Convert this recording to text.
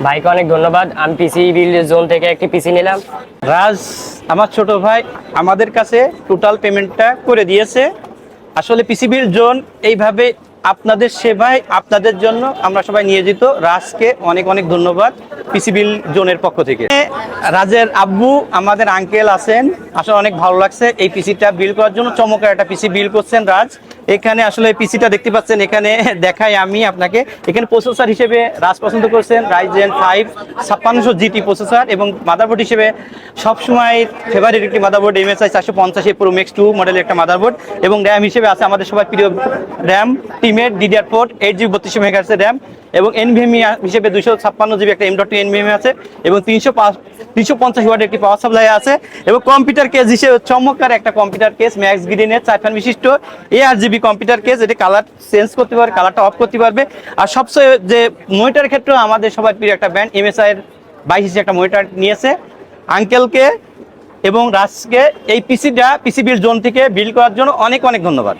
ভাইকে অনেক ধন্যবাদ। আমি পিসি বিল জোন থেকে একটি পিসি নিলাম। রাজ আমার ছোট ভাই আমাদের কাছে টোটাল পেমেন্টটা করে দিয়েছে। আসলে পিসিবির জোন এইভাবে আপনাদের সেবায় আপনাদের জন্য আমরা সবাই নিয়োজিত। রাজকে অনেক অনেক ধন্যবাদ পিসিবিল জোনের পক্ষ থেকে। রাজের আব্বু আমাদের আঙ্কেল আছেন, আসলে অনেক ভালো লাগছে এই পিসিটা বিল করার জন্য। চমৎকার একটা পিসি বিল করছেন রাজ। এখানে আসলে পিসিটা দেখতে পাচ্ছেন, এখানে দেখাই আমি আপনাকে। এখানে প্রসেসর হিসেবে রাজ পছন্দ করছেন রাইজেন 5 5600 জিটি প্রসেসর, এবং মাদারবোর্ড হিসেবে সবসময় ফেভারিট একটি মাদারবোর্ড MSI 450 Pro Max 2 মডেলের একটা মাদারবোর্ড। এবং র্যাম হিসেবে আছে আমাদের সবাই প্রিয় র্যাম টিমের DDR4 8GB 32 MHz র্যাম, এবং NVMe হিসেবে 256GB একটা M.2 NVMe আছে, এবং 350 ওয়াটের একটি পাওয়ার সাপ্লাই আছে। এবং কম্পিউটার কেস হিসেবে চমৎকার একটা কম্পিউটার কেস ম্যাক্স গ্রিনের 4 ফ্যান বিশিষ্ট ARGB কম্পিউটার কেস। এটি কালার চেঞ্জ করতে পারবে, কালারটা অফ করতে পারবে। আর সবচেয়ে যে মনিটরের ক্ষেত্রে আমাদের সবার প্রিয় একটা ব্র্যান্ড MSI এর 22 একটা মনিটর নিয়েছে। আঙ্কেলকে এবং রাজকে এই পিসিবিল জোন থেকে বিল করার জন্য অনেক অনেক ধন্যবাদ।